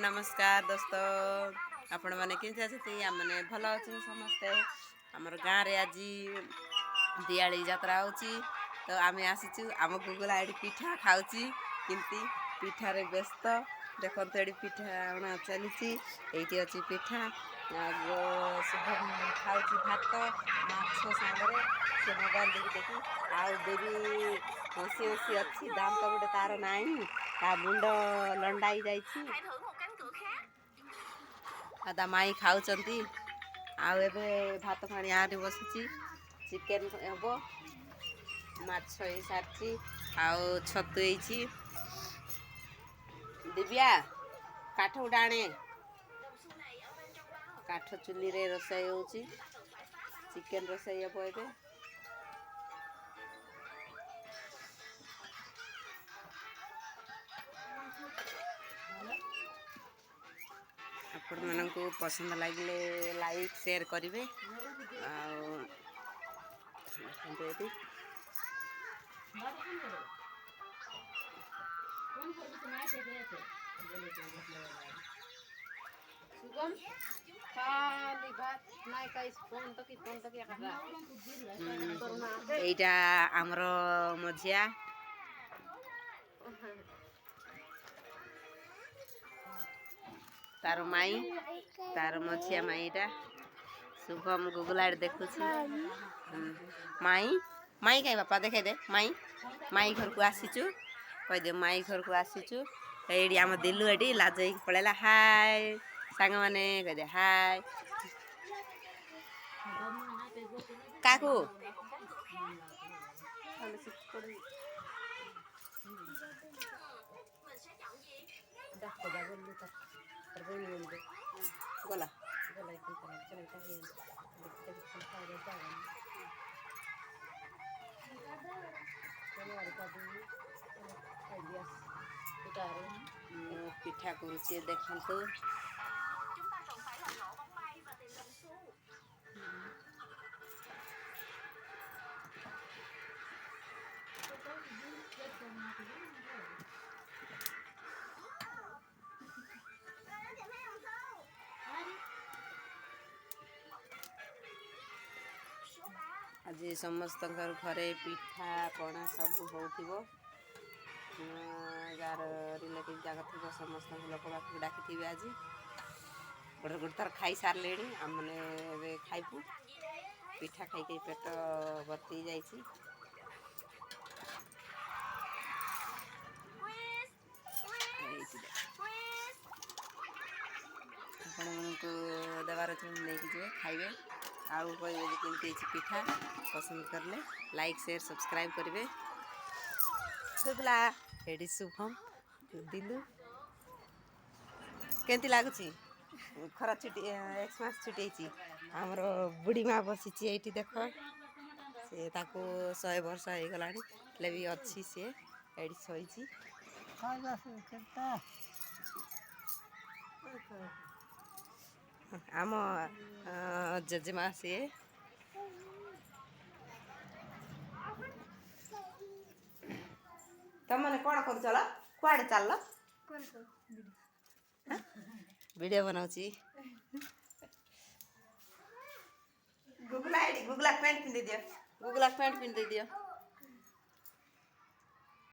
नमस्कार दोस्तों आपण मैंने कि आम मैंने भल अच्छे समस्ते आमर गाँव में आज दिवाली यात्रा होची तो आम आसीचु आम गुगला ये पिठा खाऊची किंती पिठारे व्यस्त देखो ये पिठा चली ये अच्छी पिठा शुभम खाऊची भात माछ सांगे से मोबाइल देखी आउ बेबी हसी हसी अच्छी दाम तो गोटे तार नाई ता मुंड लंडाई जाइए ता माई खाऊंती आउ भात खाणी आठ बसी चिकेन हम माछ हो सारी आउ छतु दिव्या काठ उठा आणे काठ चुली रे रोसई हो चिकेन रोसई हम ए आपण मानक पसंद लगे लाइक शेयर करेंगे এইটা আমার মঝিয়া तार माई तार मझिया माईटा शुभम गुगला देखु माई माई कहीं बापा देखे दे माई माई घर को आसीचु कह दे माई घर को आसीचु ये आम दिलु ये लाज पड़ेगा हाय सांग मैंने कह दे हाय काकू गला पिठा करुचे देखु आज समस्त घरे पिठा पणा सब हो गार रिलेटिव जगह थी समस्त लोक बाकी डाकी आज गोटे गोटे थर खाई सारे आमने खाइबू पिठा खाई पेट बती जाइए आपको देवार नहीं खाइबे आउ कहे पिठा पसंद करले लाइक शेयर सब्सक्राइब करेंगे शुभला एडी शुभम दिलु केमती लगुच खरा छुट्टी एक्समास छुट्टी आमर बुढ़ी माँ बसी ये देख सी 100 वर्ष हो गला भी अच्छी सी ये शोची आम जेजेमा सी तुम मैंने कौन कर चल कुआड़े चल वीडियो बनाऊँगी गुगला पैंट पिंधि दियो गुगला पैंट पिंधि दियो